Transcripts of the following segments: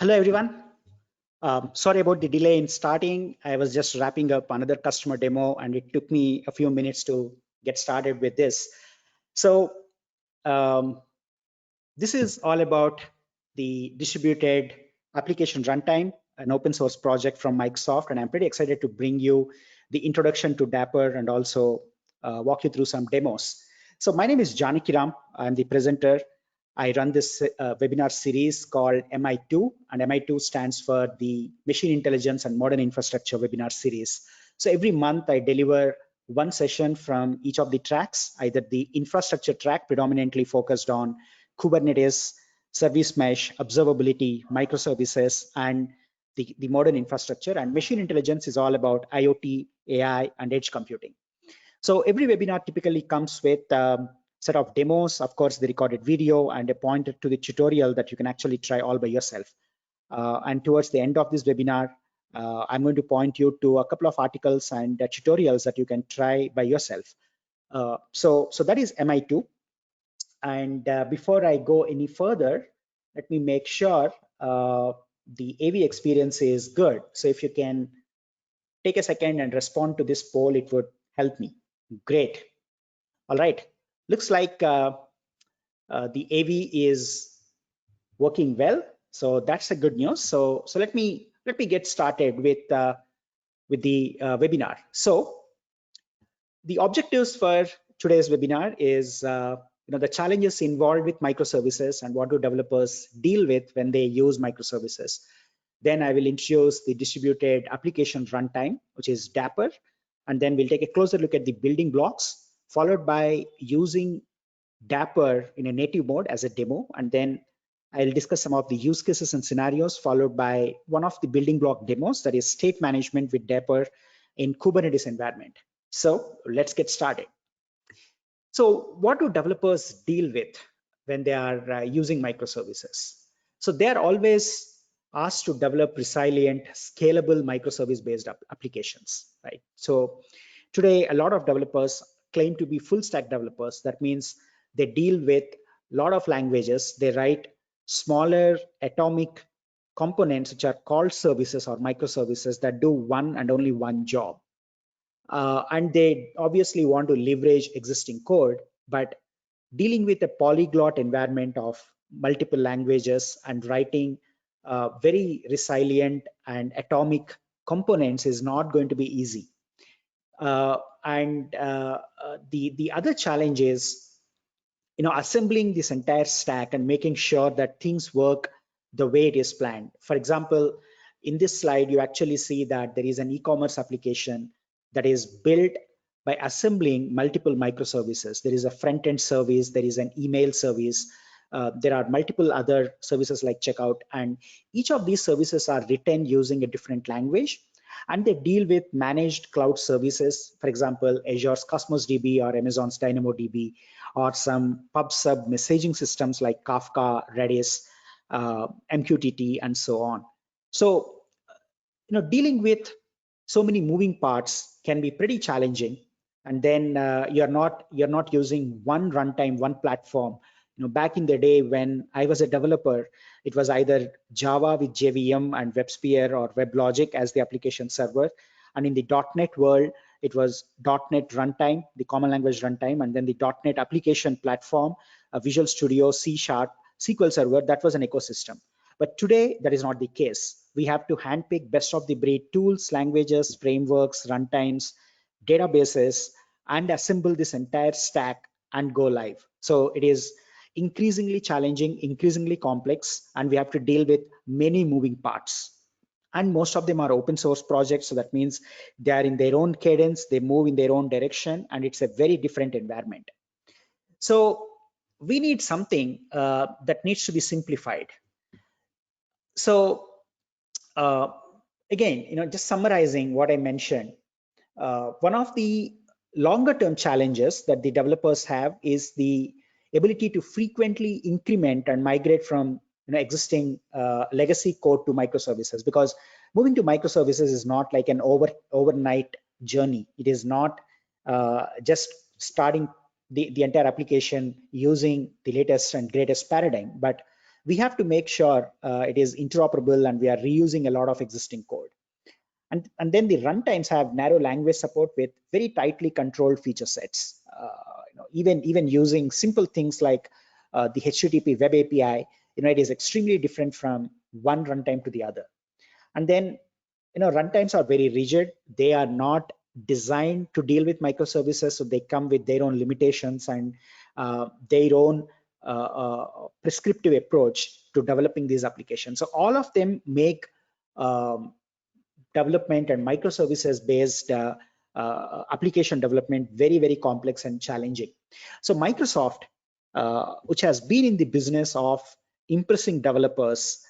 Hello, everyone. Sorry about the delay in starting. I was just wrapping up another customer demo, and it took me a few minutes to get started with this. So um, this is all about the distributed application runtime, an open source project from Microsoft, and I'm pretty excited to bring you the introduction to Dapper and also walk you through some demos. So my name is Janakiram. I'm the presenter. I run this webinar series called MI2, and MI2 stands for the Machine Intelligence and Modern Infrastructure webinar series. So every month I deliver one session from each of the tracks, either the infrastructure track predominantly focused on Kubernetes, service mesh, observability, microservices, and the modern infrastructure. And machine intelligence is all about IoT, AI, and edge computing. So every webinar typically comes with a set of demos, of course, the recorded video, and a pointer to the tutorial that you can actually try all by yourself. And towards the end of this webinar, I'm going to point you to a couple of articles and tutorials that you can try by yourself. So that is MI2. And before I go any further, let me make sure the AV experience is good. So if you can take a second and respond to this poll, it would help me. Great. All right. Looks like the AV is working well. So that's a good news. So let me get started with the webinar. So the objectives for today's webinar is the challenges involved with microservices and what do developers deal with when they use microservices. Then I will introduce the distributed application runtime, which is Dapper, and then we'll take a closer look at the building blocks, followed by using Dapper in a native mode as a demo, and then I'll discuss some of the use cases and scenarios, followed by one of the building block demos, that is state management with Dapper in Kubernetes environment. So let's get started. So what do developers deal with when they are using microservices? So they're always asked to develop resilient, scalable microservice-based applications, right? So today, a lot of developers claim to be full stack developers. That means they deal with a lot of languages. They write smaller atomic components, which are called services or microservices that do one and only one job. And they obviously want to leverage existing code, but dealing with a polyglot environment of multiple languages and writing very resilient and atomic components is not going to be easy. The other challenge is, assembling this entire stack and making sure that things work the way it is planned. For example, in this slide, you actually see that there is an e-commerce application that is built by assembling multiple microservices. There is a front-end service, there is an email service, there are multiple other services like checkout, and each of these services are written using a different language, and they deal with managed cloud services, for example, Azure's Cosmos DB or Amazon's DynamoDB, or some pub/sub messaging systems like Kafka, Redis, MQTT, and so on. So, dealing with so many moving parts can be pretty challenging. And then you're not using one runtime, one platform. Back in the day when I was a developer, it was either Java with JVM and WebSphere or WebLogic as the application server. And in the .NET world, it was .NET runtime, the common language runtime, and then the .NET application platform, Visual Studio, C#, SQL Server. That was an ecosystem. But today, that is not the case. We have to handpick best of the breed tools, languages, frameworks, runtimes, databases, and assemble this entire stack and go live. So it is increasingly challenging, increasingly complex, and we have to deal with many moving parts. And most of them are open source projects. So that means they are in their own cadence, they move in their own direction, and it's a very different environment. So we need something that needs to be simplified. So again, just summarizing what I mentioned, one of the longer term challenges that the developers have is the ability to frequently increment and migrate from existing legacy code to microservices, because moving to microservices is not like an overnight journey. It is not just starting the entire application using the latest and greatest paradigm, but we have to make sure it is interoperable and we are reusing a lot of existing code. And then the runtimes have narrow language support with very tightly controlled feature sets. Even using simple things like the HTTP web API, it is extremely different from one runtime to the other. And then, runtimes are very rigid. They are not designed to deal with microservices, so they come with their own limitations and their own prescriptive approach to developing these applications. So all of them make development and microservices based application development very, very complex and challenging. So Microsoft, which has been in the business of impressing developers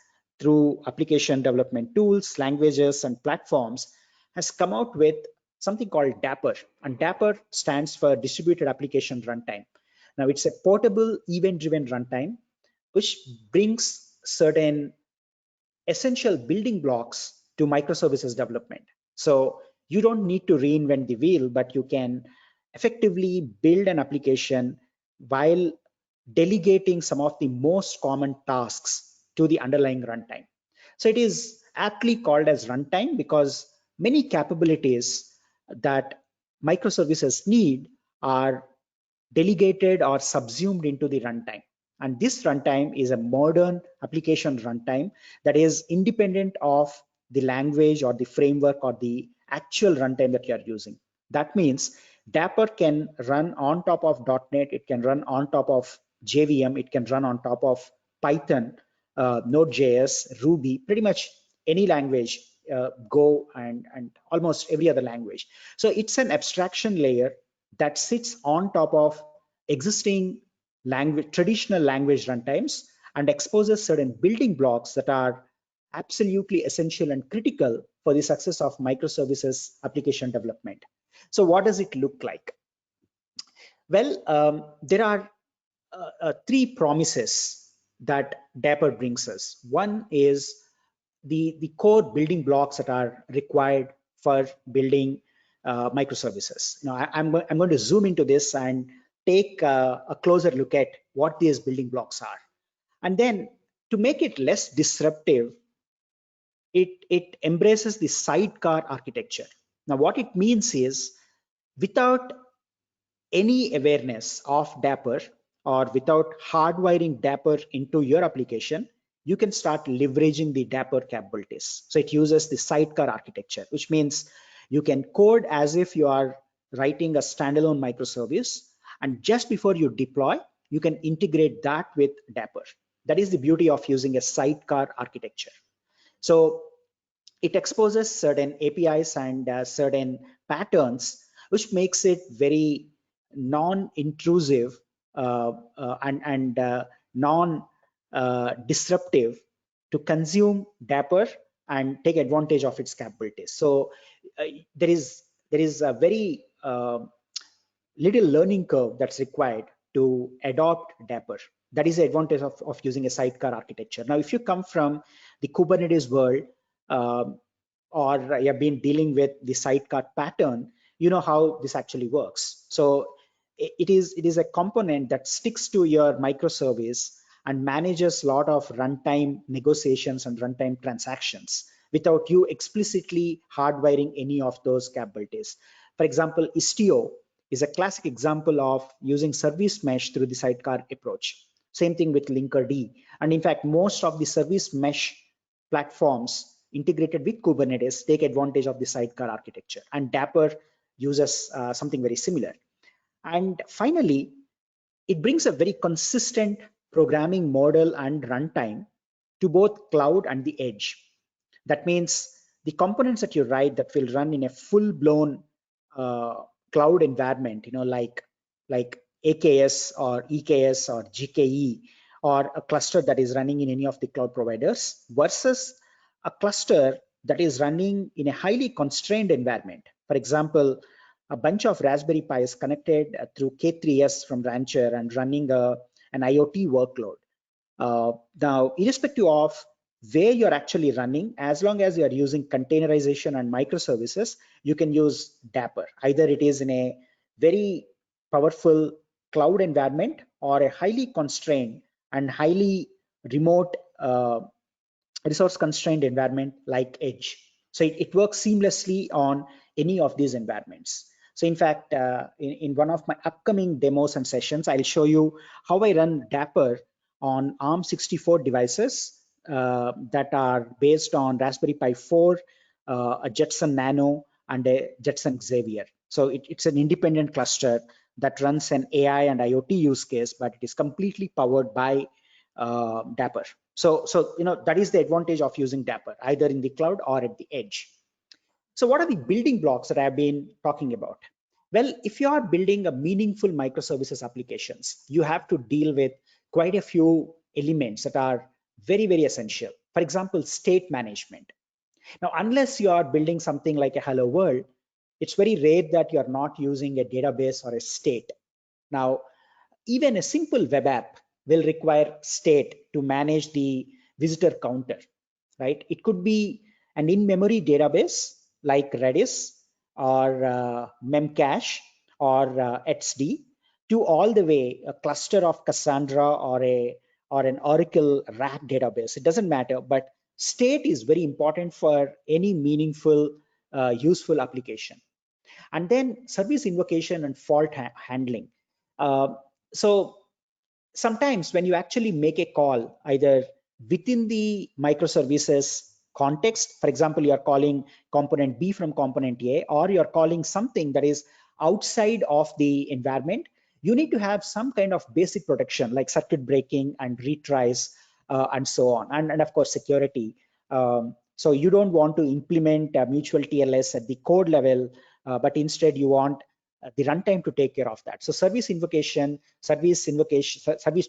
through application development tools, languages, and platforms, has come out with something called Dapr. And Dapr stands for Distributed Application Runtime. Now, it's a portable event-driven runtime, which brings certain essential building blocks to microservices development. So you don't need to reinvent the wheel, but you can effectively build an application while delegating some of the most common tasks to the underlying runtime. So it is aptly called as runtime because many capabilities that microservices need are delegated or subsumed into the runtime. And this runtime is a modern application runtime that is independent of the language or the framework or the actual runtime that you are using. That means Dapr can run on top of .NET, it can run on top of JVM, it can run on top of Python, Node.js, Ruby, pretty much any language, Go, and almost every other language. So it's an abstraction layer that sits on top of existing traditional language runtimes and exposes certain building blocks that are absolutely essential and critical for the success of microservices application development. So what does it look like? Well, there are three promises that Dapr brings us. One is the core building blocks that are required for building microservices. Now, I'm going to zoom into this and take a closer look at what these building blocks are. And then to make it less disruptive, it embraces the sidecar architecture. Now, what it means is without any awareness of Dapr or without hardwiring Dapr into your application, you can start leveraging the Dapr capabilities. So it uses the sidecar architecture, which means you can code as if you are writing a standalone microservice, and just before you deploy, you can integrate that with Dapr. That is the beauty of using a sidecar architecture. So it exposes certain APIs and certain patterns, which makes it very non-intrusive and non-disruptive to consume Dapr and take advantage of its capabilities. So there is a very little learning curve that's required to adopt Dapr. That is the advantage of using a sidecar architecture. Now, if you come from the Kubernetes world, or you have been dealing with the sidecar pattern, you know how this actually works. So it is a component that sticks to your microservice and manages a lot of runtime negotiations and runtime transactions without you explicitly hardwiring any of those capabilities. For example, Istio is a classic example of using service mesh through the sidecar approach. Same thing with Linkerd. And in fact, most of the service mesh platforms integrated with Kubernetes take advantage of the sidecar architecture, and Dapr uses something very similar. And finally, it brings a very consistent programming model and runtime to both cloud and the edge. That means the components that you write that will run in a full-blown cloud environment, like AKS or EKS or GKE, or a cluster that is running in any of the cloud providers, versus a cluster that is running in a highly constrained environment. For example, a bunch of Raspberry Pis connected through K3s from Rancher and running an IoT workload. Now, irrespective of where you're actually running, as long as you are using containerization and microservices, you can use Dapr. Either it is in a very powerful cloud environment or a highly constrained and highly remote resource constrained environment like edge. So it works seamlessly on any of these environments. So in fact, in one of my upcoming demos and sessions, I'll show you how I run Dapr on ARM64 devices that are based on Raspberry Pi 4, a Jetson Nano, and a Jetson Xavier. So it's an independent cluster that runs an AI and IoT use case, but it is completely powered by Dapr. So that is the advantage of using Dapr, either in the cloud or at the edge. So what are the building blocks that I've been talking about? Well, if you are building a meaningful microservices applications, you have to deal with quite a few elements that are very, very essential. For example, state management. Now, unless you are building something like a Hello World, it's very rare that you're not using a database or a state. Now, even a simple web app will require state to manage the visitor counter, right? It could be an in-memory database like Redis or Memcache or etcd, to all the way a cluster of Cassandra or an Oracle RAC database. It doesn't matter, but state is very important for any meaningful, useful application. And then service invocation and fault handling. So sometimes when you actually make a call, either within the microservices context, for example, you're calling component B from component A, or you're calling something that is outside of the environment, you need to have some kind of basic protection like circuit breaking and retries and so on. And of course, security. So you don't want to implement mutual TLS at the code level, but instead you want the runtime to take care of that. So service invocation, service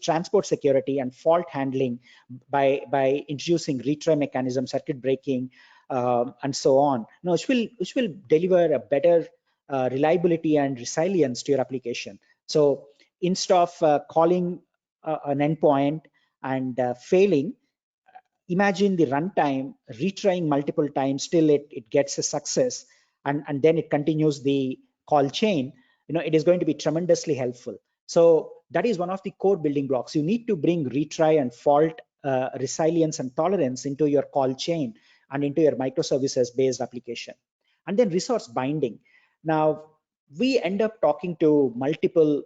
transport security, and fault handling by introducing retry mechanism, circuit breaking, and so on. Now, which will deliver a better reliability and resilience to your application. So instead of calling an endpoint and failing, imagine the runtime retrying multiple times till it gets a success, and then it continues the call chain. It is going to be tremendously helpful. So that is one of the core building blocks. You need to bring retry and fault resilience and tolerance into your call chain and into your microservices based application. And then resource binding. Now we end up talking to multiple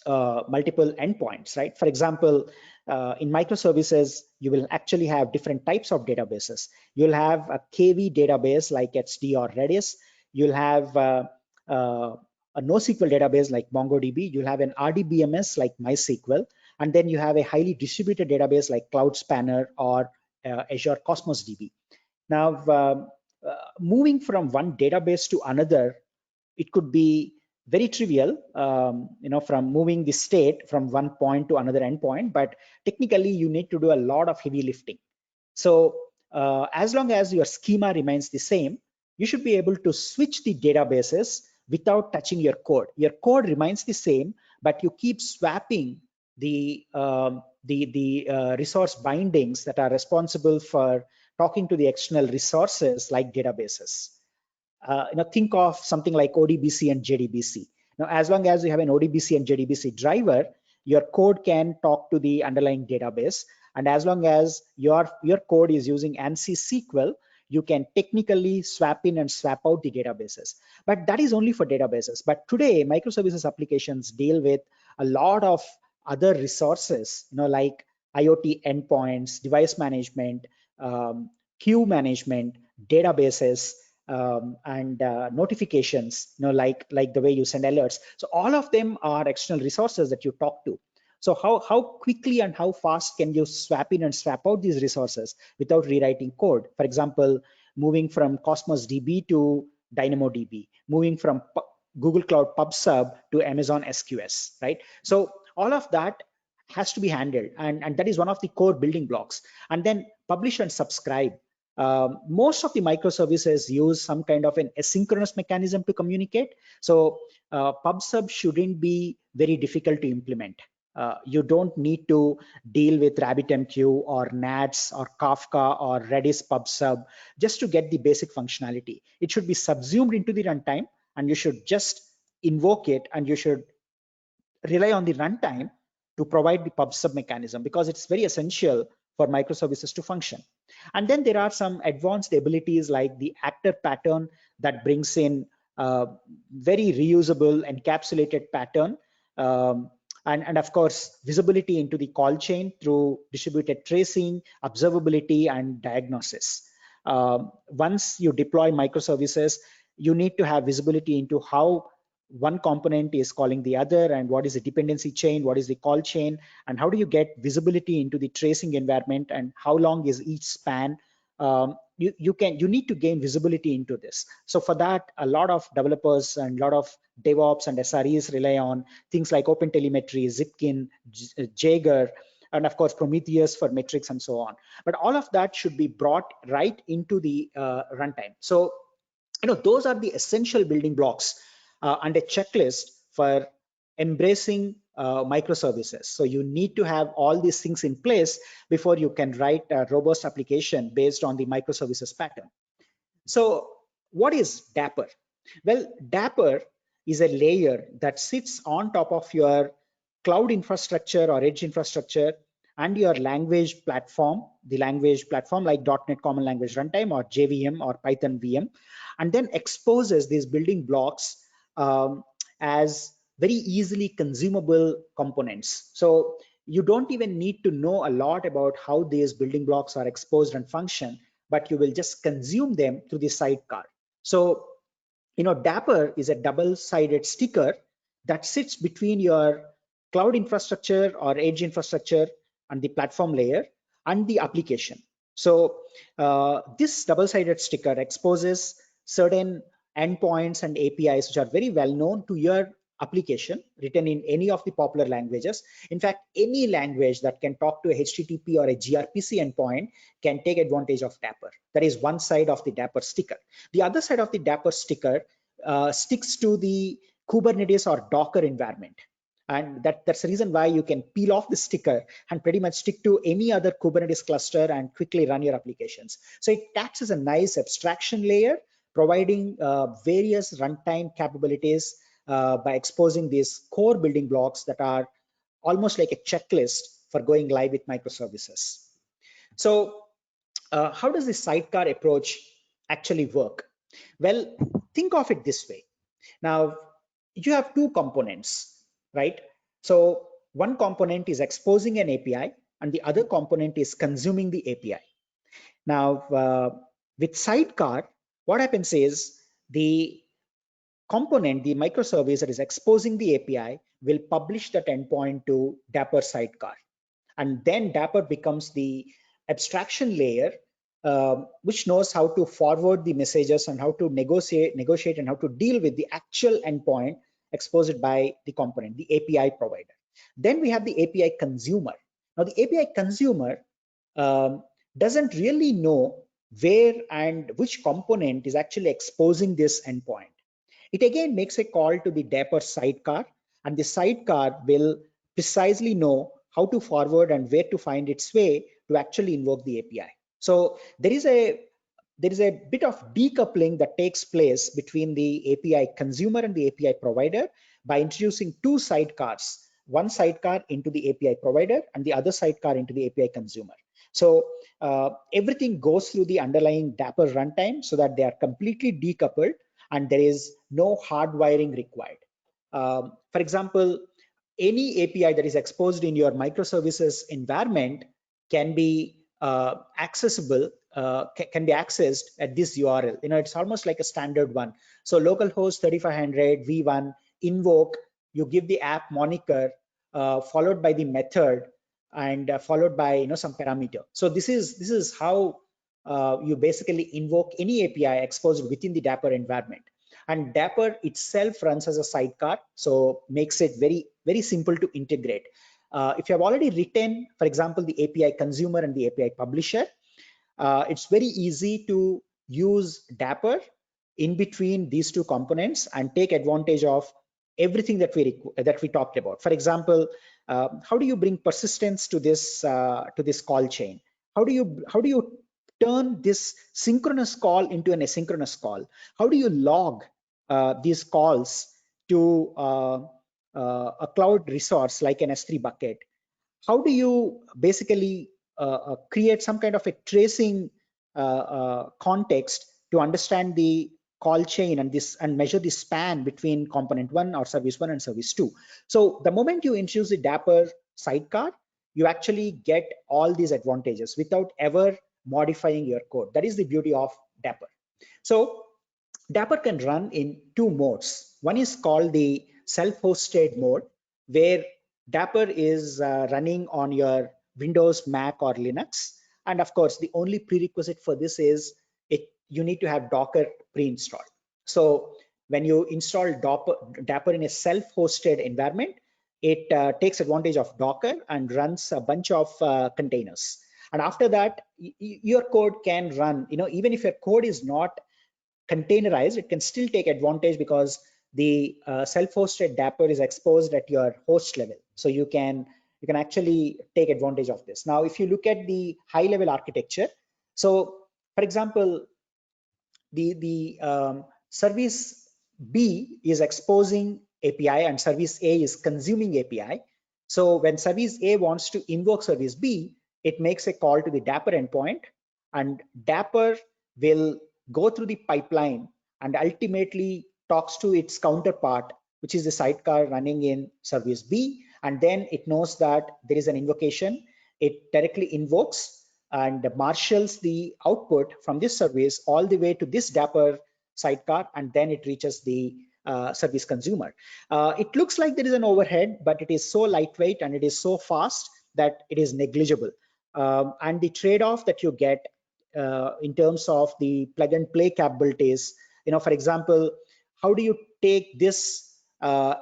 endpoints, right? For example, in microservices, you will actually have different types of databases. You'll have a KV database like etcd or Redis. You'll have a NoSQL database like MongoDB. You'll have an RDBMS like MySQL. And then you have a highly distributed database like Cloud Spanner or Azure Cosmos DB. Now, moving from one database to another, it could be very trivial, from moving the state from one point to another endpoint, but technically you need to do a lot of heavy lifting. So as long as your schema remains the same, you should be able to switch the databases without touching your code. Your code remains the same, but you keep swapping the resource bindings that are responsible for talking to the external resources like databases. Think of something like ODBC and JDBC. Now, as long as you have an ODBC and JDBC driver, your code can talk to the underlying database. And as long as your code is using ANSI SQL, you can technically swap in and swap out the databases. But that is only for databases. But today, microservices applications deal with a lot of other resources, like IoT endpoints, device management, queue management, databases, and notifications, like the way you send alerts. So all of them are external resources that you talk to. So how quickly and how fast can you swap in and swap out these resources without rewriting code? For example, moving from Cosmos DB to DynamoDB, moving from Google Cloud PubSub to Amazon SQS, right? So all of that has to be handled, and that is one of the core building blocks. And then publish and subscribe. Most of the microservices use some kind of an asynchronous mechanism to communicate. So PubSub shouldn't be very difficult to implement. You don't need to deal with RabbitMQ or NATS or Kafka or Redis PubSub just to get the basic functionality. It should be subsumed into the runtime, and you should just invoke it, and you should rely on the runtime to provide the pub sub mechanism, because it's very essential for microservices to function. And then there are some advanced abilities like the actor pattern that brings in very reusable encapsulated pattern, and of course visibility into the call chain through distributed tracing, observability, and diagnosis. Once you deploy microservices, you need to have visibility into how one component is calling the other, and what is the dependency chain, what is the call chain, and how do you get visibility into the tracing environment, and how long is each span. You need to gain visibility into this. So for that, a lot of developers and a lot of DevOps and SREs rely on things like OpenTelemetry, Zipkin, Jaeger, and of course Prometheus for metrics and so on. But all of that should be brought right into the runtime. So those are the essential building blocks and a checklist for embracing microservices. So you need to have all these things in place before you can write a robust application based on the microservices pattern. So what is Dapr? Well, Dapr is a layer that sits on top of your cloud infrastructure or edge infrastructure and your language platform, the language platform like .NET Common Language Runtime or JVM or Python VM, and then exposes these building blocks as very easily consumable components. So you don't even need to know a lot about how these building blocks are exposed and function, but you will just consume them through the sidecar. So, Dapr is a double-sided sticker that sits between your cloud infrastructure or edge infrastructure and the platform layer and the application. So this double-sided sticker exposes certain endpoints and APIs which are very well known to your application written in any of the popular languages. In fact, any language that can talk to a HTTP or a gRPC endpoint can take advantage of Dapr. That is one side of the Dapr sticker. The other side of the Dapr sticker sticks to the Kubernetes or Docker environment. And that's the reason why you can peel off the sticker and pretty much stick to any other Kubernetes cluster and quickly run your applications. So it acts as a nice abstraction layer, providing various runtime capabilities by exposing these core building blocks that are almost like a checklist for going live with microservices. So how does the sidecar approach actually work? Well, think of it this way. Now, you have two components, right? So one component is exposing an API and the other component is consuming the API. Now, with sidecar, what happens is the component, the microservice that is exposing the API, will publish that endpoint to Dapr sidecar. And then Dapr becomes the abstraction layer, which knows how to forward the messages and how to negotiate and how to deal with the actual endpoint exposed by the component, the API provider. Then we have the API consumer. Now the API consumer doesn't really know where and which component is actually exposing this endpoint. It again makes a call to the Dapr sidecar, and the sidecar will precisely know how to forward and where to find its way to actually invoke the API. So there is a bit of decoupling that takes place between the API consumer and the API provider by introducing two sidecars, one sidecar into the API provider and the other sidecar into the API consumer. So everything goes through the underlying Dapr runtime so that they are completely decoupled and there is no hardwiring required. For example, any API that is exposed in your microservices environment can be accessible, can be accessed at this URL. It's almost like a standard one. So localhost 3500 v1 invoke, you give the app moniker followed by the method and followed by some parameter. So this is how you basically invoke any API exposed within the Dapr environment. And Dapr itself runs as a sidecar, so makes it very, very simple to integrate. If you have already written, for example, the API consumer and the API publisher, it's very easy to use Dapr in between these two components and take advantage of everything that we talked about. For example, how do you bring persistence to this call chain? How do you turn this synchronous call into an asynchronous call? How do you log these calls to a cloud resource like an S3 bucket? how do you basically create some kind of a tracing context to understand the call chain and measure the span between component 1 or service 1 and service 2. So the moment you introduce the Dapper sidecar, you actually get all these advantages without ever modifying your code. That is the beauty of Dapper. So Dapper can run in two modes. One is called the self-hosted mode, where Dapper is running on your Windows, Mac, or Linux. And of course, the only prerequisite for this is you need to have Docker pre-installed. So when you install Dapper in a self-hosted environment, it takes advantage of Docker and runs a bunch of containers. And after that, your code can run, even if your code is not containerized, it can still take advantage because the self-hosted Dapper is exposed at your host level. So you can actually take advantage of this. Now, if you look at the high level architecture, so for example, the service B is exposing API and service A is consuming API. So when service A wants to invoke service B, it makes a call to the Dapper endpoint, and Dapper will go through the pipeline and ultimately talks to its counterpart, which is the sidecar running in service B. And then it knows that there is an invocation. It directly invokes and marshals the output from this service all the way to this Dapper sidecar, and then it reaches the service consumer. It looks like there is an overhead, but it is so lightweight and it is so fast that it is negligible. And the trade-off that you get in terms of the plug and play capabilities, for example, how do you take this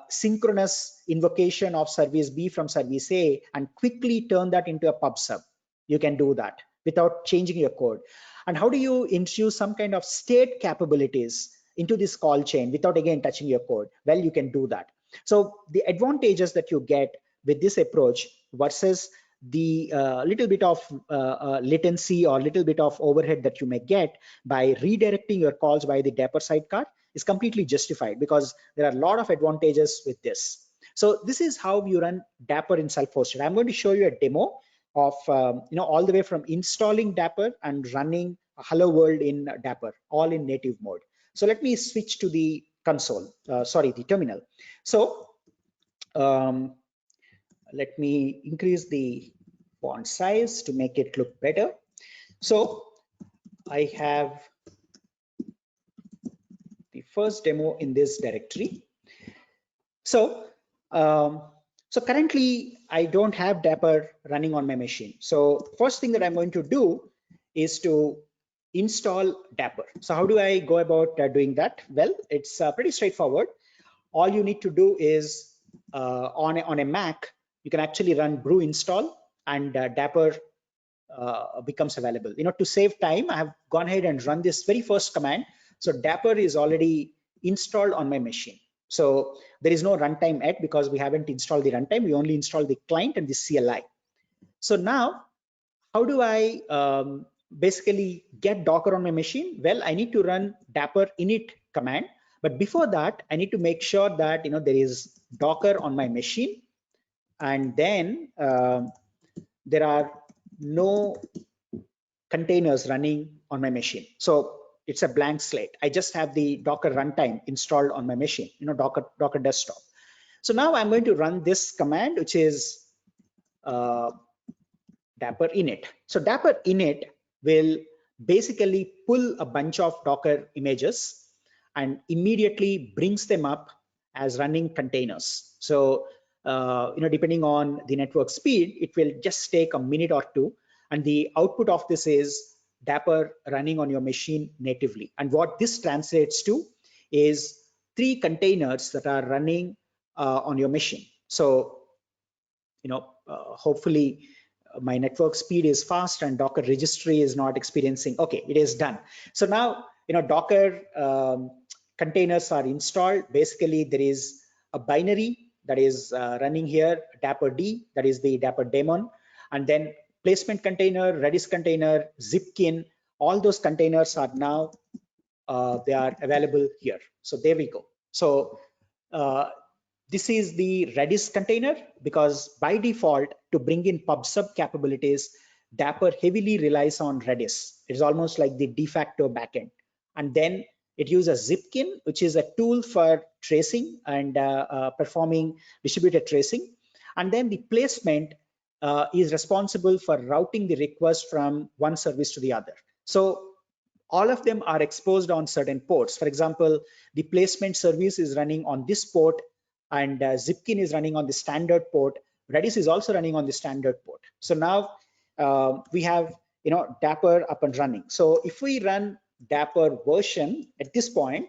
synchronous invocation of service B from service A and quickly turn that into a pub sub? You can do that without changing your code. And how do you introduce some kind of state capabilities into this call chain without again touching your code? Well, you can do that. So the advantages that you get with this approach versus the little bit of latency or little bit of overhead that you may get by redirecting your calls by the Dapper sidecar is completely justified, because there are a lot of advantages with this. So this is how you run Dapper in self-hosted. I'm going to show you a demo of all the way from installing Dapper and running Hello World in Dapper, all in native mode. So let me switch to the console, the terminal. So let me increase the font size to make it look better. So I have the first demo in this directory. So currently I don't have Dapper running on my machine. So first thing that I'm going to do is to install Dapper. So how do I go about doing that? Well, it's pretty straightforward. All you need to do is on a Mac, you can actually run brew install, and Dapper becomes available. To save time, I have gone ahead and run this very first command. So Dapper is already installed on my machine. So there is no runtime yet because we haven't installed the runtime. We only installed the client and the CLI. So now, how do I basically get Docker on my machine? Well, I need to run Dapper init command. But before that, I need to make sure that there is Docker on my machine, and then there are no containers running on my machine. So it's a blank slate. I just have the Docker runtime installed on my machine, Docker desktop. So now I'm going to run this command, which is Dapper init. So Dapper init will basically pull a bunch of Docker images and immediately brings them up as running containers. So depending on the network speed, it will just take a minute or two, and the output of this is Dapper running on your machine natively. And what this translates to is 3 containers that are running on your machine. So hopefully my network speed is fast and Docker registry is not experiencing. Okay, it is done. So now Docker containers are installed. Basically, there is a binary that is running here, Dapper D, that is the Dapper daemon, and then placement container, Redis container, Zipkin, all those containers are now they are available here. So there we go. So This is the Redis container, because by default, to bring in PubSub capabilities, Dapper heavily relies on Redis. It is almost like the de facto backend. And then it uses Zipkin, which is a tool for tracing and performing distributed tracing. And then the placement is responsible for routing the request from one service to the other. So all of them are exposed on certain ports. For example, the placement service is running on this port, and Zipkin is running on the standard port. Redis is also running on the standard port. So now we have Dapper up and running. So if we run Dapper version at this point,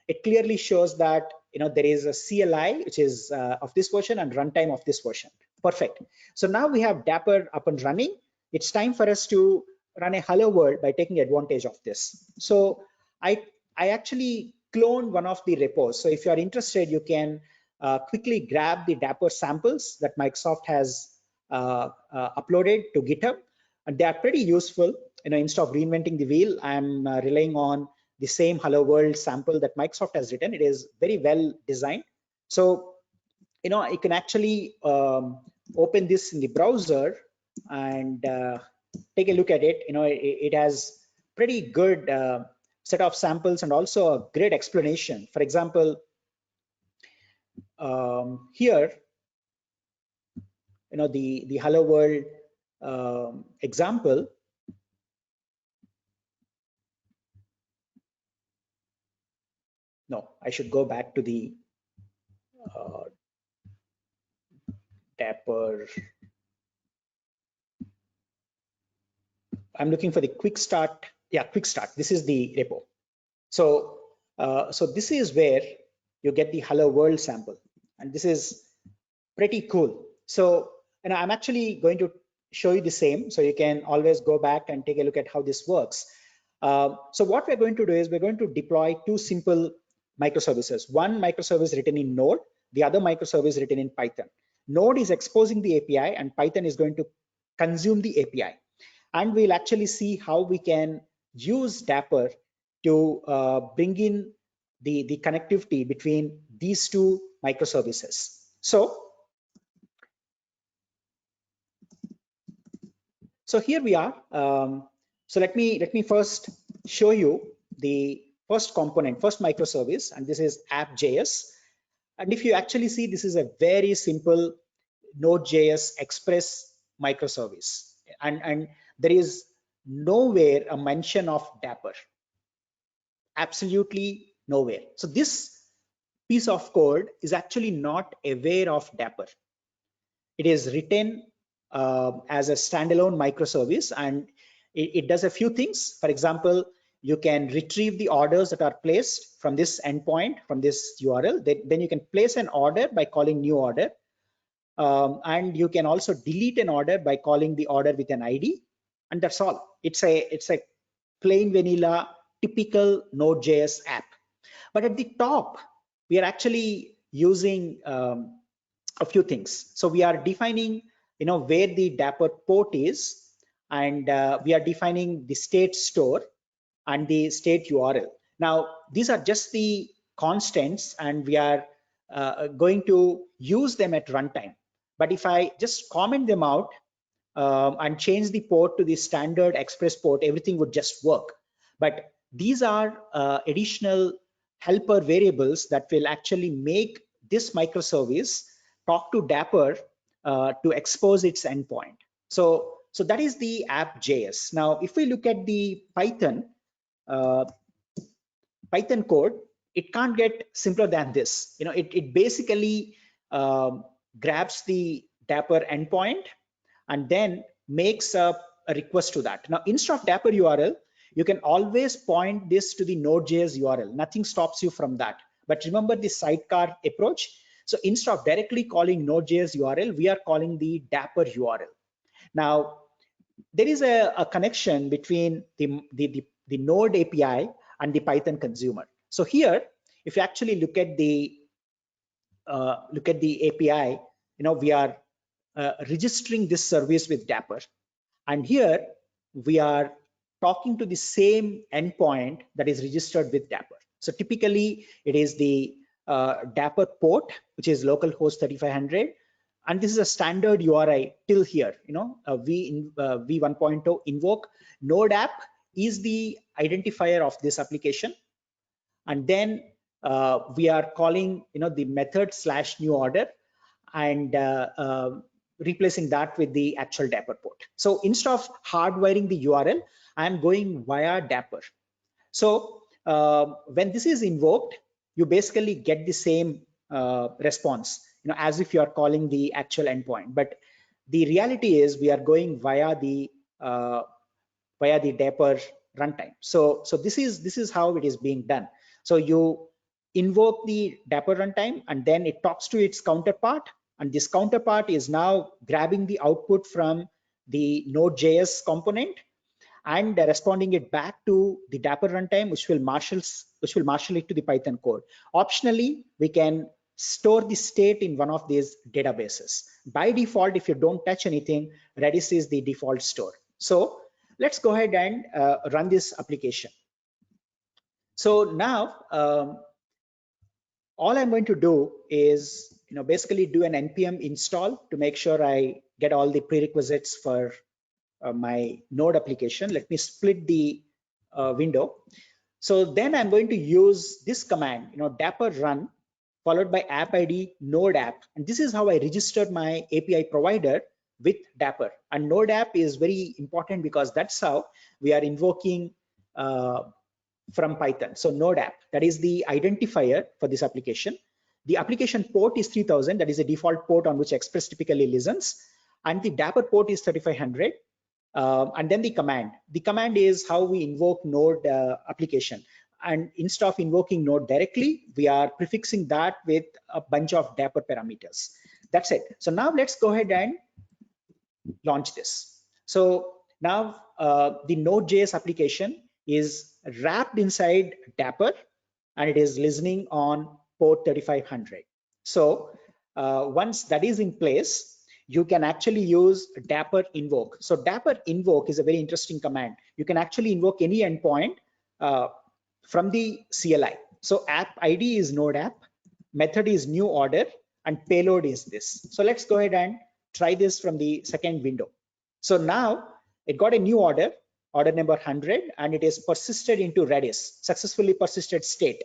it clearly shows that there is a CLI which is of this version and runtime of this version. Perfect. So now we have Dapper up and running. It's time for us to run a hello world by taking advantage of this. So I actually cloned one of the repos. So if you are interested, you can quickly grab the Dapper samples that Microsoft has uploaded to GitHub, and they are pretty useful. Instead of reinventing the wheel, I'm relying on the same hello world sample that Microsoft has written. It is very well designed. So you can actually open this in the browser and take a look at it. It has pretty good set of samples and also a great explanation. For example, here, the hello world example. No, I should go back to the Dapper. I'm looking for the quick start. Yeah, quick start. This is the repo. So, so this is where you get the hello world sample, and this is pretty cool. So, I'm actually going to show you the same, so you can always go back and take a look at how this works. So what we're going to do is we're going to deploy two simple microservices. One microservice written in Node, the other microservice written in Python. Node is exposing the API, and Python is going to consume the API. And we'll actually see how we can use Dapper to bring in the connectivity between these two microservices. So here we are. So let me first show you the first component, first microservice, and this is app.js. And if you actually see, this is a very simple Node.js Express microservice, and there is nowhere a mention of Dapper. Absolutely nowhere. So this piece of code is actually not aware of Dapper. It is written as a standalone microservice, and it does a few things. For example, you can retrieve the orders that are placed from this endpoint, from this URL. Then you can place an order by calling new order. And you can also delete an order by calling the order with an ID. And that's all. It's a plain vanilla, typical Node.js app. But at the top, we are actually using a few things. So we are defining, where the Dapper port is, and we are defining the state store and the state URL. Now, these are just the constants, and we are going to use them at runtime. But if I just comment them out and change the port to the standard Express port, everything would just work. But these are additional helper variables that will actually make this microservice talk to Dapper to expose its endpoint. So that is the app.js. Now, if we look at the Python code, it can't get simpler than this. It basically grabs the Dapper endpoint and then makes a request to that. Now, instead of Dapper URL, you can always point this to the Node.js URL. Nothing stops you from that. But remember the sidecar approach. So instead of directly calling Node.js URL, we are calling the Dapper URL. Now, there is a connection between the Node API and the Python consumer. So here, if you actually look at the API, we are registering this service with Dapper, and here we are talking to the same endpoint that is registered with Dapper. So typically, it is the Dapper port, which is localhost 3500, and this is a standard URI till here. V1.0 invoke node app is the identifier of this application, and then we are calling the method /new order and replacing that with the actual Dapper port. So instead of hardwiring the URL, I'm going via Dapper. So when this is invoked, you basically get the same response, as if you are calling the actual endpoint. But the reality is we are going via the Dapper runtime. So this is how it is being done. So you invoke the Dapper runtime, and then it talks to its counterpart, and this counterpart is now grabbing the output from the Node.js component and responding it back to the Dapper runtime, which will marshal it to the Python code. Optionally, we can store the state in one of these databases. By default, if you don't touch anything, Redis is the default store. So let's go ahead and run this application. So now all I'm going to do is basically do an npm install to make sure I get all the prerequisites for my node application. Let me split the window. So then I'm going to use this command, dapper run followed by app id node app, and this is how I registered my API provider with Dapper. And node app is very important because that's how we are invoking from Python. So node app, that is the identifier for this application. The application port is 3000, that is a default port on which Express typically listens, and the Dapper port is 3500. And then the command is how we invoke node application. And instead of invoking node directly, we are prefixing that with a bunch of Dapper parameters. That's it. So now let's go ahead and launch this. So now the Node.js application is wrapped inside Dapper, and it is listening on port 3500. So once that is in place, you can actually use Dapper invoke. So Dapper invoke is a very interesting command. You can actually invoke any endpoint from the CLI. So app ID is node app, method is new order, and payload is this. So let's go ahead and try this from the second window. So now it got a new order number 100, and it is persisted into Redis, successfully persisted state.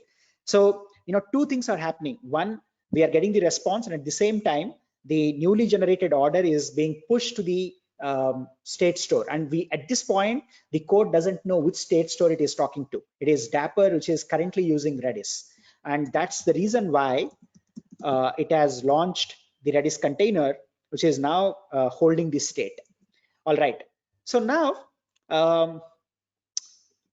So two things are happening. One, we are getting the response, and at the same time, the newly generated order is being pushed to the state store. And at this point, the code doesn't know which state store it is talking to. It is Dapper, which is currently using Redis. And that's the reason why it has launched the Redis container, which is now holding the state. All right. So now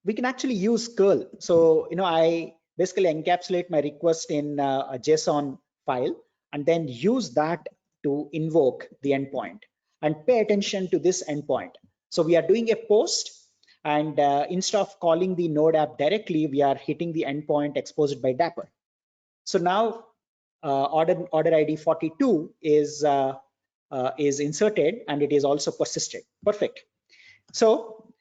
we can actually use curl. So, I basically encapsulate my request in a JSON file and then use that to invoke the endpoint, and pay attention to this endpoint. So we are doing a post, and instead of calling the node app directly, we are hitting the endpoint exposed by Dapper. So now order ID 42 is inserted, and it is also persisted. Perfect. So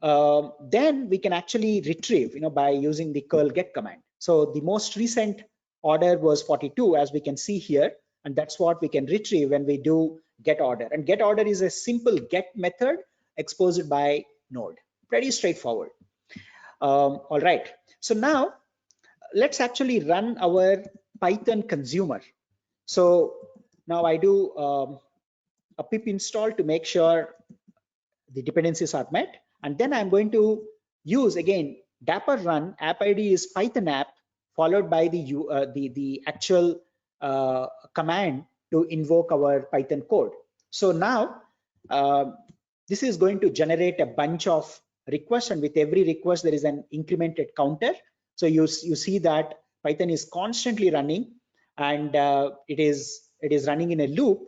then we can actually retrieve, by using the curl get command. So the most recent order was 42, as we can see here, and that's what we can retrieve when we do get order. And get order is a simple get method exposed by node. Pretty straightforward. All right. So now let's actually run our Python consumer. So now I do a pip install to make sure the dependencies are met. And then I'm going to use, again, Dapper run, app ID is Python app, followed by the actual command to invoke our Python code. So now this is going to generate a bunch of requests, and with every request there is an incremented counter. So you see that Python is constantly running, and it is running in a loop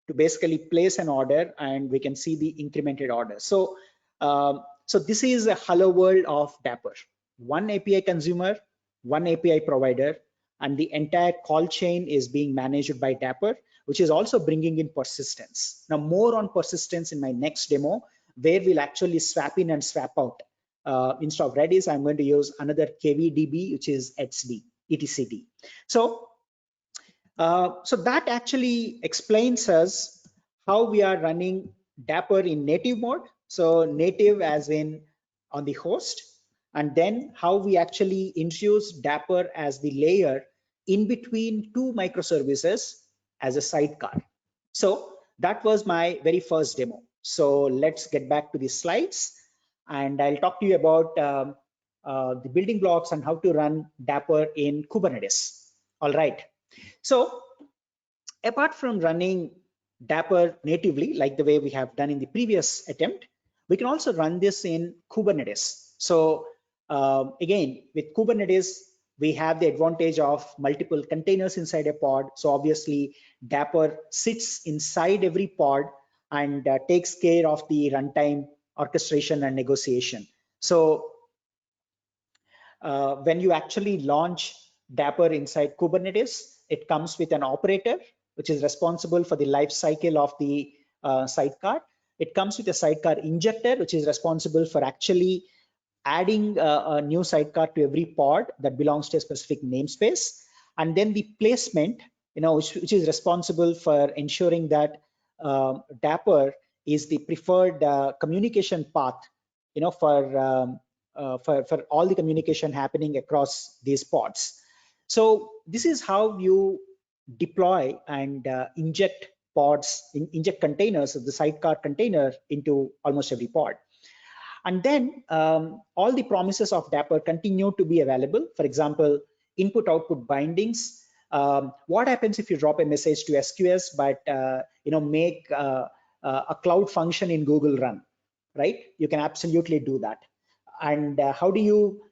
to basically place an order, and we can see the incremented order. So so this is a hello world of Dapper. One API consumer, one API provider, and the entire call chain is being managed by Dapper, which is also bringing in persistence. Now more on persistence in my next demo, where we'll actually swap in and swap out. Instead of Redis, I'm going to use another KVDB, which is etcd. etcd. So so that actually explains us how we are running Dapper in native mode. So native as in on the host, and then how we actually introduce Dapper as the layer in between two microservices as a sidecar. So that was my very first demo. So let's get back to the slides, and I'll talk to you about the building blocks and how to run Dapper in Kubernetes. All right. So apart from running Dapper natively, like the way we have done in the previous attempt, we can also run this in Kubernetes. So again, with Kubernetes, we have the advantage of multiple containers inside a pod. So obviously, Dapper sits inside every pod and takes care of the runtime orchestration and negotiation. So when you actually launch Dapper inside Kubernetes, it comes with an operator which is responsible for the life cycle of the sidecar. It comes with a sidecar injector, which is responsible for actually adding a new sidecar to every pod that belongs to a specific namespace. And then the placement, which is responsible for ensuring that Dapper is the preferred communication path, for all the communication happening across these pods. So this is how you deploy and inject pods, inject containers of the sidecar container into almost every pod. And then all the promises of Dapper continue to be available. For example, input-output bindings. What happens if you drop a message to SQS, but make a cloud function in Google run, right? You can absolutely do that. And how do you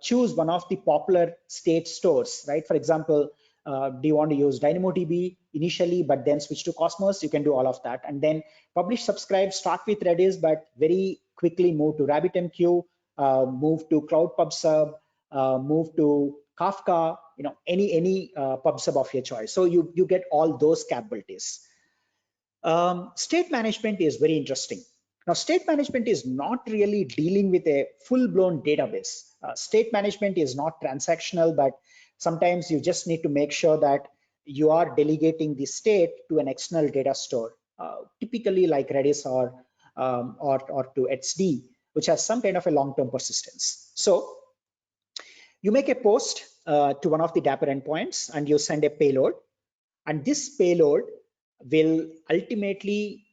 choose one of the popular state stores, right? For example, do you want to use DynamoDB initially, but then switch to Cosmos? You can do all of that. And then publish, subscribe, start with Redis, but very quickly move to RabbitMQ, move to Cloud PubSub, move to Kafka, any PubSub of your choice. So you get all those capabilities. State management is very interesting. Now, state management is not really dealing with a full-blown database. State management is not transactional, but sometimes you just need to make sure that you are delegating the state to an external data store, typically like Redis or to etcd, which has some kind of a long-term persistence. So you make a post to one of the Dapper endpoints and you send a payload, and this payload will ultimately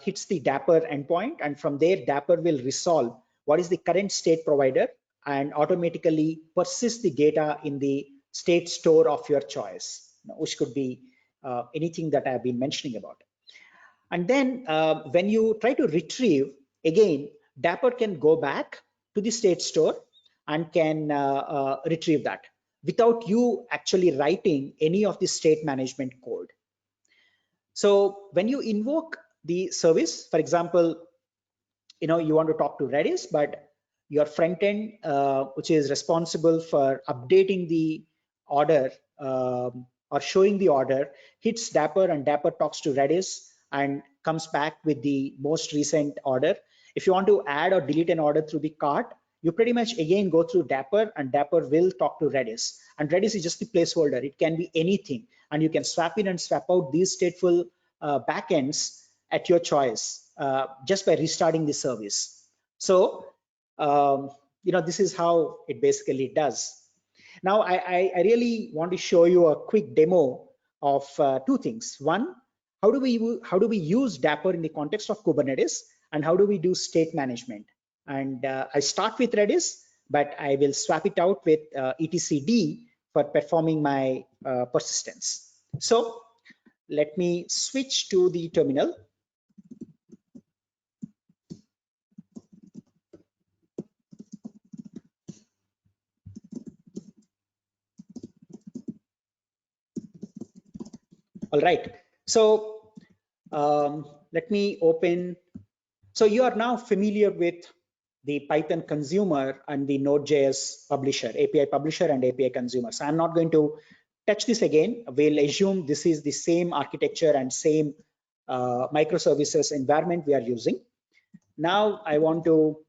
hits the Dapper endpoint, and from there Dapper will resolve what is the current state provider and automatically persist the data in the state store of your choice, which could be anything that I've been mentioning about. And then when you try to retrieve, again, Dapper can go back to the state store and can retrieve that without you actually writing any of the state management code. So when you invoke the service, for example, you want to talk to Redis, but your front end, which is responsible for updating the order or showing the order, hits Dapper, and Dapper talks to Redis and comes back with the most recent order. If you want to add or delete an order through the cart, you pretty much again go through Dapper, and Dapper will talk to Redis. And Redis is just the placeholder. It can be anything, and you can swap in and swap out these stateful backends at your choice just by restarting the service. So this is how it basically does. Now I really want to show you a quick demo of two things. One, how do we use Dapper in the context of Kubernetes, and how do we do state management? And I start with Redis, but I will swap it out with etcd for performing my persistence. So let me switch to the terminal. All right, so let me open. So you are now familiar with the Python consumer and the Node.js publisher, API publisher and API consumer. So I'm not going to touch this again. We'll assume this is the same architecture and same microservices environment we are using. Now I want to,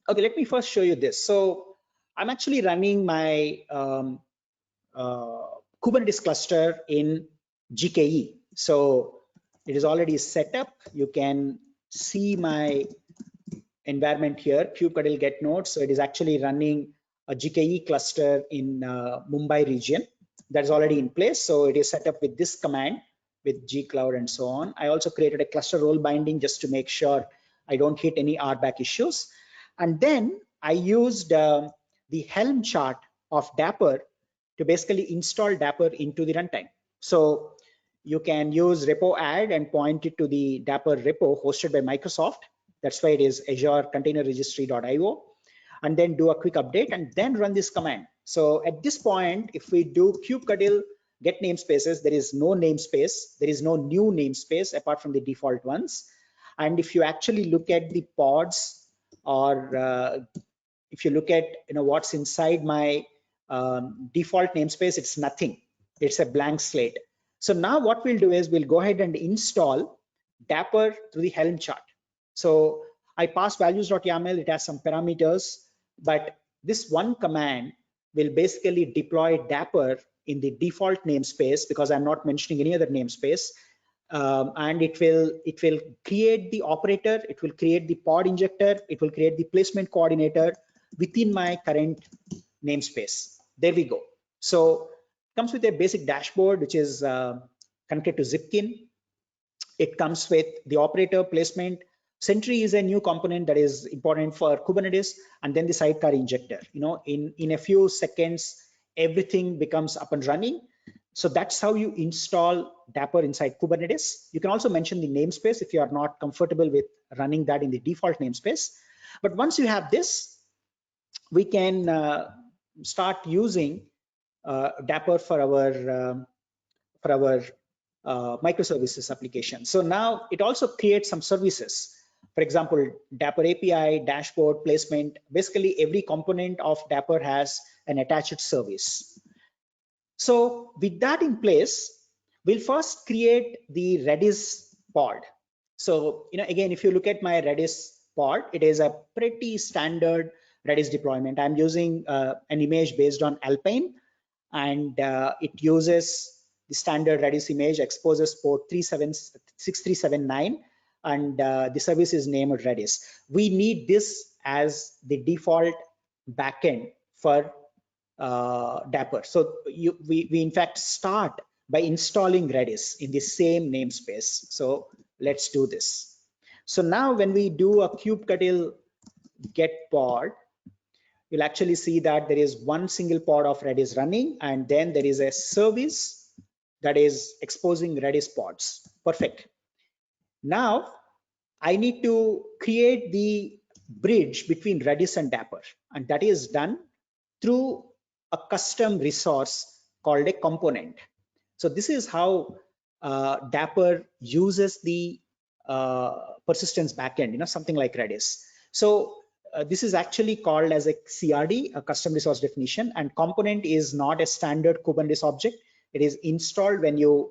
okay, let me first show you this. So I'm actually running my Kubernetes cluster in GKE. So it is already set up. You can see my environment here, kubectl get node. So it is actually running a GKE cluster in Mumbai region that is already in place. So it is set up with this command with gcloud and so on. I also created a cluster role binding just to make sure I don't hit any RBAC issues. And then I used the Helm chart of Dapr to basically install Dapr into the runtime. So you can use repo add and point it to the Dapr repo hosted by Microsoft. That's why it is Azure Container Registry.io, and then do a quick update and then run this command. So at this point, if we do kubectl get namespaces, there is no namespace, there is no new namespace apart from the default ones. And if you actually look at the pods, or if you look at what's inside my default namespace, it's nothing. It's a blank slate. So now what we'll do is we'll go ahead and install Dapr through the Helm chart. So I pass values.yaml, it has some parameters, but this one command will basically deploy Dapr in the default namespace because I'm not mentioning any other namespace. And it will create the operator, it will create the pod injector, it will create the placement coordinator within my current namespace. There we go. So it comes with a basic dashboard which is connected to Zipkin. It comes with the operator placement. Sentry is a new component that is important for Kubernetes, and then the sidecar injector. In a few seconds, everything becomes up and running. So that's how you install Dapr inside Kubernetes. You can also mention the namespace if you are not comfortable with running that in the default namespace. But once you have this, we can start using Dapr for our microservices application. So now it also creates some services. For example, Dapr API, dashboard, placement. Basically, every component of Dapr has an attached service. So with that in place, we'll first create the Redis pod. So again, if you look at my Redis pod, it is a pretty standard Redis deployment. I'm using an image based on Alpine, and it uses the standard Redis image, exposes port 6379, and the service is named Redis. We need this as the default backend for Dapr. So we in fact start by installing Redis in the same namespace. So let's do this. So now when we do a kubectl get pod, you'll actually see that there is one single pod of Redis running, and then there is a service that is exposing Redis pods. Perfect. Now I need to create the bridge between Redis and Dapr, and that is done through a custom resource called a component. So this is how Dapr uses the persistence backend, something like Redis. So this is actually called as a CRD, a custom resource definition, and component is not a standard Kubernetes object. It is installed when you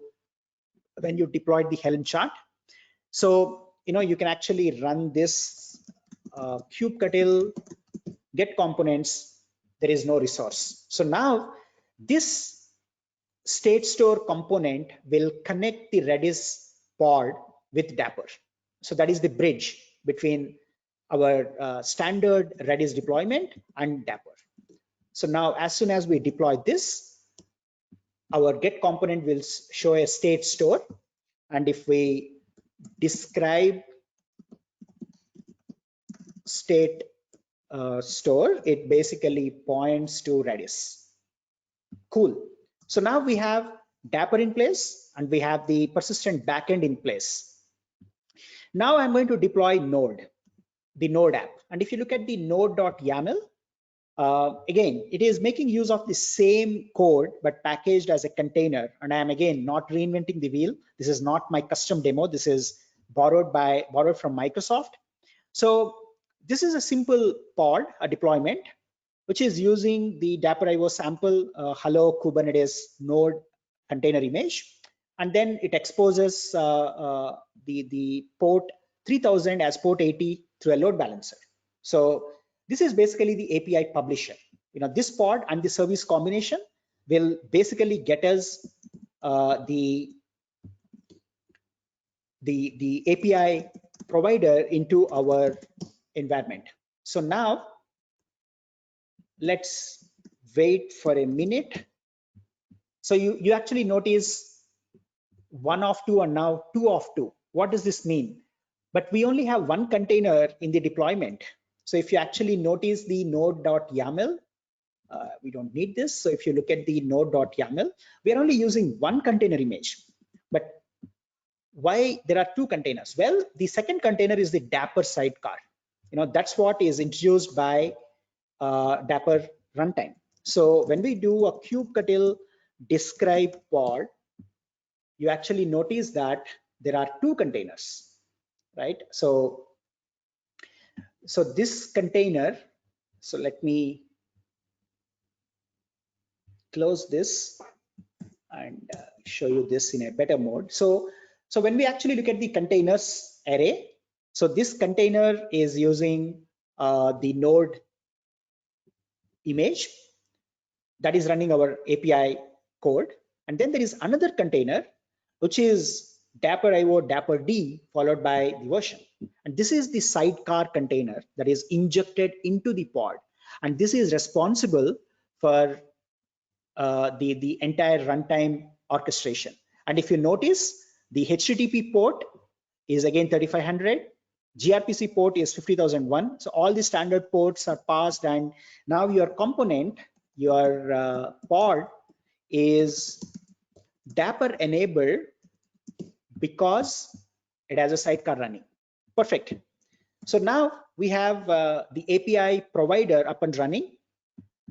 deploy the Helm chart. So you can actually run this kubectl get components. There is no resource. So now this state store component will connect the Redis pod with Dapr. So that is the bridge between our standard Redis deployment and Dapr. So now as soon as we deploy this, our get component will show a state store. And if we describe state store, it basically points to Redis. Cool. So now we have Dapr in place and we have the persistent backend in place. Now I'm going to deploy Node, the Node app. And if you look at the node.yaml, again, it is making use of the same code, but packaged as a container. And I am again not reinventing the wheel. This is not my custom demo. This is borrowed from Microsoft. So this is a simple pod, a deployment, which is using the Dapr.io sample hello Kubernetes node container image. And then it exposes the port 3000 as port 80 through a load balancer. So this is basically the API publisher. This pod and the service combination will basically get us the API provider into our environment. So now let's wait for a minute. So you actually notice 1 of 2 and now 2 of 2. What does this mean? But we only have one container in the deployment. So if you actually notice the node.yaml, we don't need this. So if you look at the node.yaml, we are only using one container image. But why there are two containers? Well, the second container is the Dapr sidecar. That's what is introduced by Dapr runtime. So when we do a kubectl describe pod, you actually notice that there are two containers, right? So this container, so let me close this and show you this in a better mode. So when we actually look at the containers array, so this container is using the node image that is running our API code. And then there is another container, which is Dapr IO Dapr D followed by the version. And this is the sidecar container that is injected into the pod. And this is responsible for the entire runtime orchestration. And if you notice, the HTTP port is again 3500, gRPC port is 50001. So all the standard ports are passed, and now your component, your pod is Dapr enabled because it has a sidecar running. Perfect. So now we have the API provider up and running.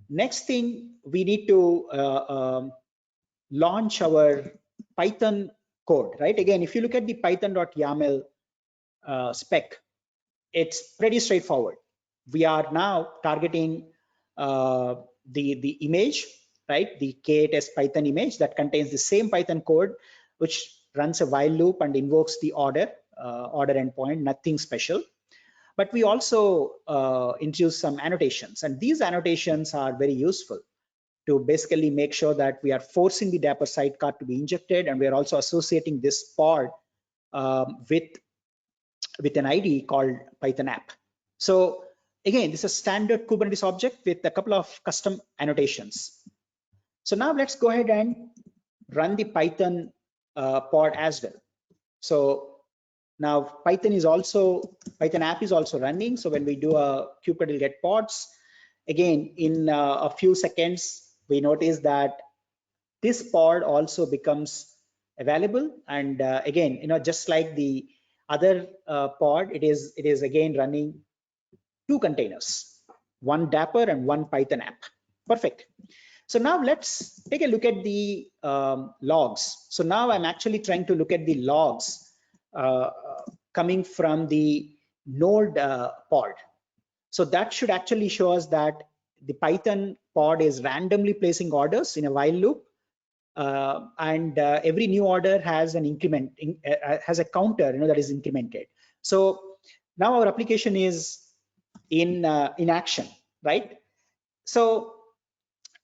Next thing, we need to launch our Python code, right? Again, if you look at the python.yaml spec, it's pretty straightforward. We are now targeting the image, right? The K8s Python image that contains the same Python code, which runs a while loop and invokes the order endpoint, nothing special. But we also introduce some annotations, and these annotations are very useful to basically make sure that we are forcing the Dapr sidecar to be injected, and we are also associating this pod with an ID called Python app. So again, this is a standard Kubernetes object with a couple of custom annotations. So now let's go ahead and run the Python pod as well. So now Python app is also running. So when we do a kubectl get pods, again, in a few seconds, we notice that this pod also becomes available. And again, just like the other pod, it is again running two containers, one Dapr and one Python app. Perfect. So now let's take a look at the logs. So now I'm actually trying to look at the logs coming from the node pod. So that should actually show us that the Python pod is randomly placing orders in a while loop, and every new order has an increment, has a counter, that is incremented. So now our application is in action, right? So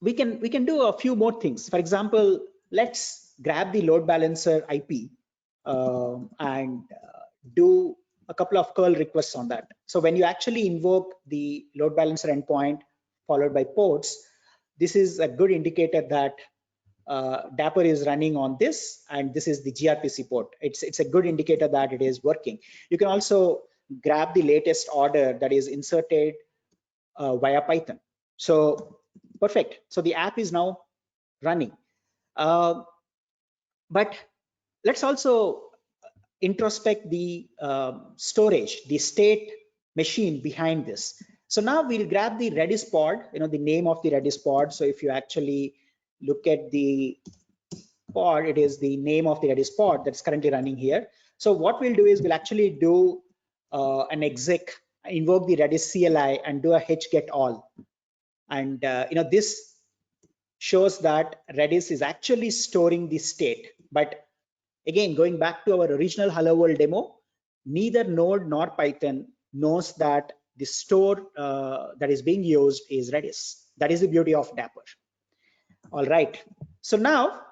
we can do a few more things. For example, let's grab the load balancer IP and do a couple of curl requests on that. So when you actually invoke the load balancer endpoint followed by ports, this is a good indicator that Dapr is running on this, and this is the gRPC port. It's a good indicator that it is working. You can also grab the latest order that is inserted via Python. So perfect. So the app is now running. But let's also introspect the storage, the state machine behind this. So now we'll grab the Redis pod, the name of the Redis pod. So if you actually look at the pod, it is the name of the Redis pod that's currently running here. So what we'll do is we'll actually do an exec, invoke the Redis CLI and do a get all. And this shows that Redis is actually storing the state. But again, going back to our original Hello World demo, neither Node nor Python knows that the store that is being used is Redis. That is the beauty of Dapr. All right. So now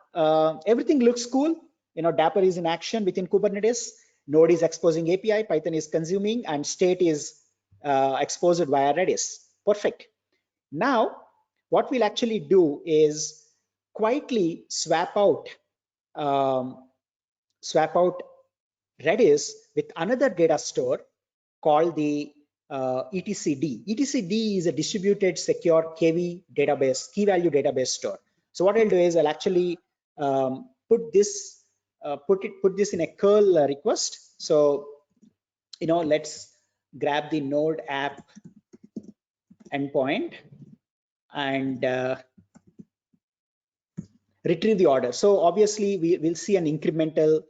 everything looks cool. Dapper is in action within Kubernetes. Node is exposing API, Python is consuming, and state is exposed via Redis. Perfect. Now, what we'll actually do is quietly swap out Redis with another data store called the etcd. etcd is a distributed secure KV database, key value database store. So what I'll do is I'll actually put this in a curl request. So let's grab the node app endpoint and retrieve the order. So obviously we'll see an incremental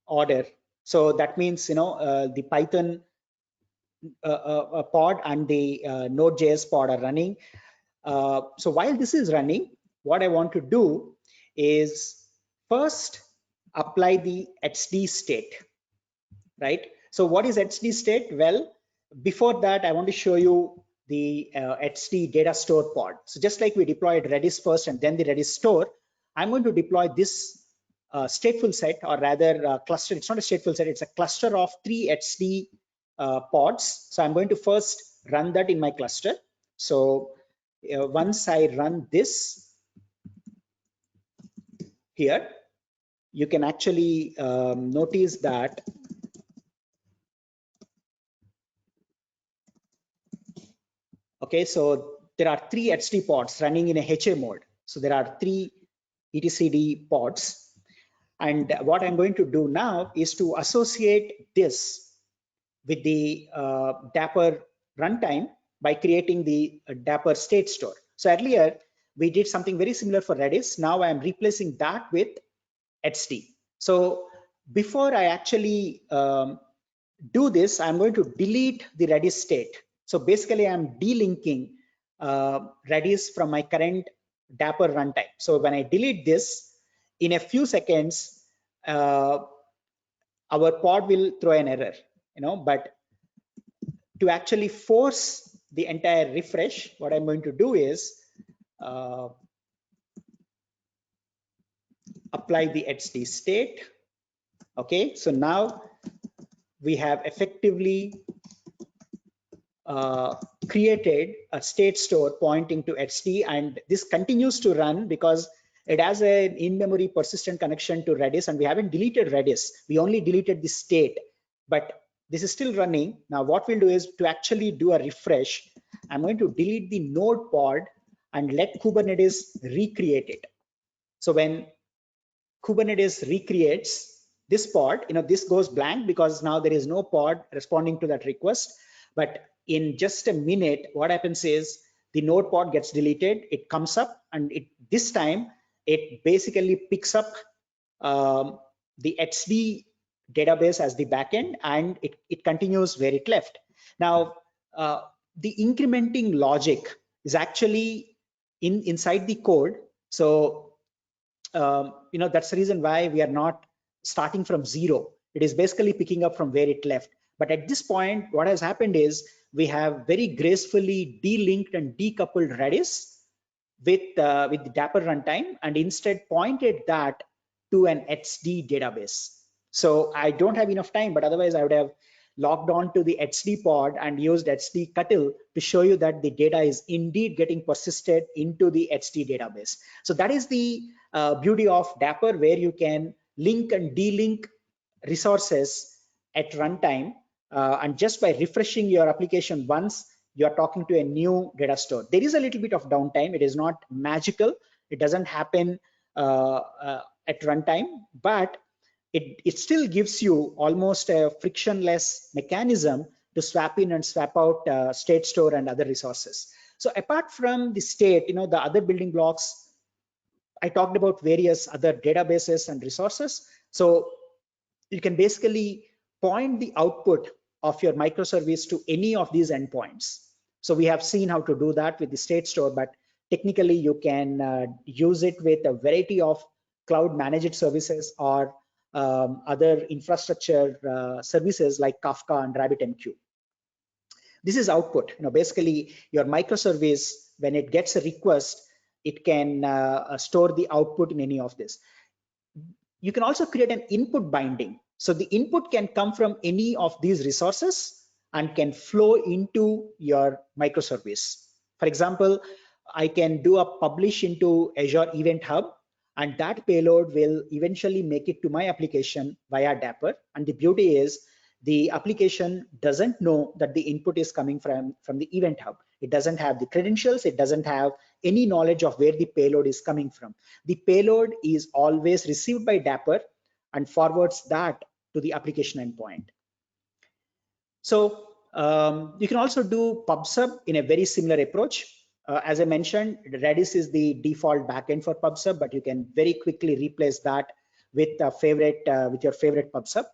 order. So that means the Python pod and the Node.js pod are running. So while this is running, what I want to do is first apply the HD state, right? So what is HD state? Well, before that, I want to show you the HD data store pod. So just like we deployed Redis first and then the Redis store, I'm going to deploy this stateful set, or rather cluster. It's not a stateful set, it's a cluster of 3 HD pods. So I'm going to first run that in my cluster. So once I run this here, you can actually notice that okay, so there are 3 HD pods running in a HA mode. So there are 3 etcd pods. And what I'm going to do now is to associate this with the Dapper runtime by creating the Dapper state store. So earlier we did something very similar for Redis. Now I'm replacing that with HD. So before I actually do this, I'm going to delete the Redis state. So basically I'm delinking Redis from my current Dapper runtime. So when I delete this, in a few seconds, our pod will throw an error, but to actually force the entire refresh, what I'm going to do is apply the HD state. Okay, so now we have effectively created a state store pointing to HD, and this continues to run because it has an in-memory persistent connection to Redis, and we haven't deleted Redis. We only deleted the state, but this is still running. Now what we'll do is to actually do a refresh, I'm going to delete the node pod and let Kubernetes recreate it. So when Kubernetes recreates this pod, this goes blank because now there is no pod responding to that request. But in just a minute, what happens is the node pod gets deleted, it comes up, and this time it basically picks up the HD database as the backend, and it continues where it left. Now, the incrementing logic is actually inside the code. So, that's the reason why we are not starting from zero. It is basically picking up from where it left. But at this point, what has happened is we have very gracefully delinked and decoupled Redis with the Dapper runtime, and instead pointed that to an HD database. So I don't have enough time, but otherwise I would have logged on to the HD pod and used HDCutl to show you that the data is indeed getting persisted into the HD database. So that is the beauty of Dapper, where you can link and delink resources at runtime, and just by refreshing your application once, you are talking to a new data store. There is a little bit of downtime. It is not magical. It doesn't happen at runtime, but it still gives you almost a frictionless mechanism to swap in and swap out state store and other resources. So apart from the state, the other building blocks, I talked about various other databases and resources. So you can basically point the output of your microservice to any of these endpoints. So we have seen how to do that with the state store, but technically you can use it with a variety of cloud managed services or other infrastructure services like Kafka and RabbitMQ. This is output. Basically your microservice, when it gets a request, it can store the output in any of this. You can also create an input binding. So the input can come from any of these resources and can flow into your microservice. For example, I can do a publish into Azure Event Hub, and that payload will eventually make it to my application via Dapper. And the beauty is the application doesn't know that the input is coming from the Event Hub. It doesn't have the credentials. It doesn't have any knowledge of where the payload is coming from. The payload is always received by Dapper and forwards that to the application endpoint. So you can also do PubSub in a very similar approach. As I mentioned, Redis is the default backend for PubSub, but you can very quickly replace that with your favorite PubSub.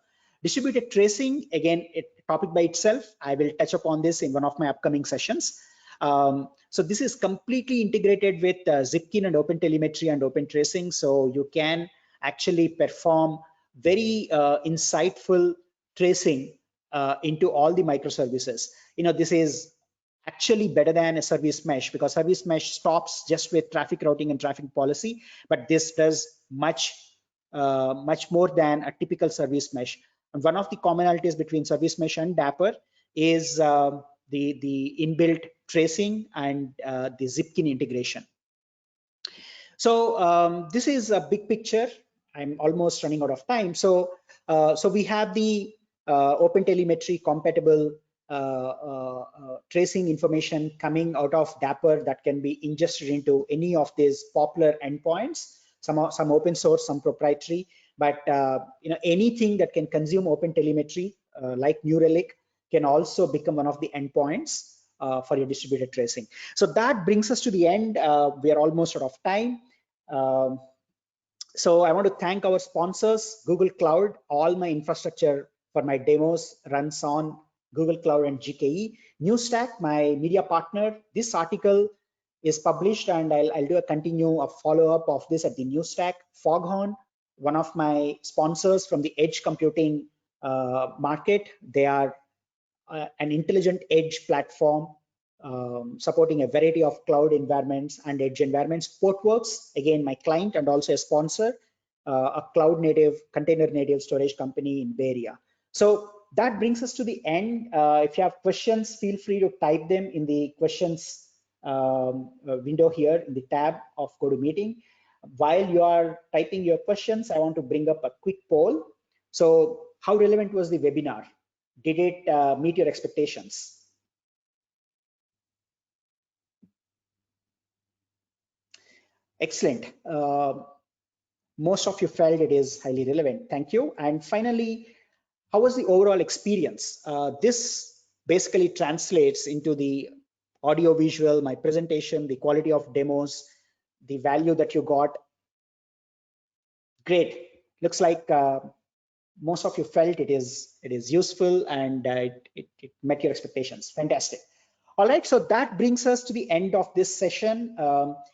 Distributed tracing, again, a topic by itself. I will touch upon this in one of my upcoming sessions. So this is completely integrated with Zipkin and OpenTelemetry and OpenTracing. So you can actually perform very insightful tracing into all the microservices. This is actually better than a service mesh, because service mesh stops just with traffic routing and traffic policy, but this does much more than a typical service mesh. And one of the commonalities between service mesh and Dapper is the inbuilt tracing and the Zipkin integration. So this is a big picture. I'm almost running out of time. So we have the OpenTelemetry compatible tracing information coming out of Dapper that can be ingested into any of these popular endpoints. Some open source, some proprietary, but anything that can consume OpenTelemetry like New Relic can also become one of the endpoints for your distributed tracing. So that brings us to the end. We are almost out of time. So I want to thank our sponsors, Google Cloud. All my infrastructure for my demos runs on Google Cloud and GKE. NewStack, my media partner. This article is published, and I'll do a follow-up of this at the NewStack. Foghorn, one of my sponsors from the edge computing market. They are an intelligent edge platform supporting a variety of cloud environments and edge environments. Portworx, again, my client and also a sponsor, a cloud native, container native storage company in Bay Area. So that brings us to the end. If you have questions, feel free to type them in the questions window here in the tab of GoToMeeting. While you are typing your questions, I want to bring up a quick poll. So how relevant was the webinar? Did it meet your expectations? Excellent. Most of you felt it is highly relevant. Thank you. And finally, how was the overall experience? This basically translates into the audio visual, my presentation, the quality of demos, the value that you got. Great. Looks like most of you felt it is useful and it met your expectations. Fantastic. All right, so that brings us to the end of this session.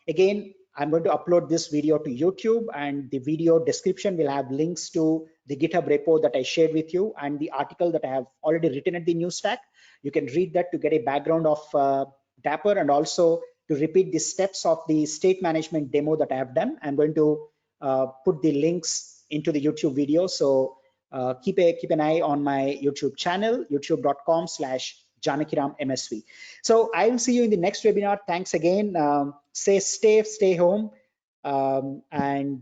Again, I'm going to upload this video to YouTube, and the video description will have links to the GitHub repo that I shared with you and the article that I have already written at the NewStack. You can read that to get a background of Dapper and also to repeat the steps of the state management demo that I have done. I'm going to put the links into the YouTube video. So keep an eye on my YouTube channel, youtube.com/JanakiraMSV. So I will see you in the next webinar. Thanks again. Stay home, and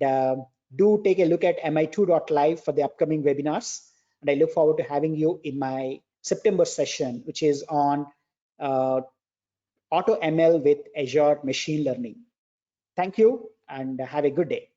do take a look at mi2.live for the upcoming webinars. And I look forward to having you in my September session, which is on AutoML with Azure Machine Learning. Thank you and have a good day.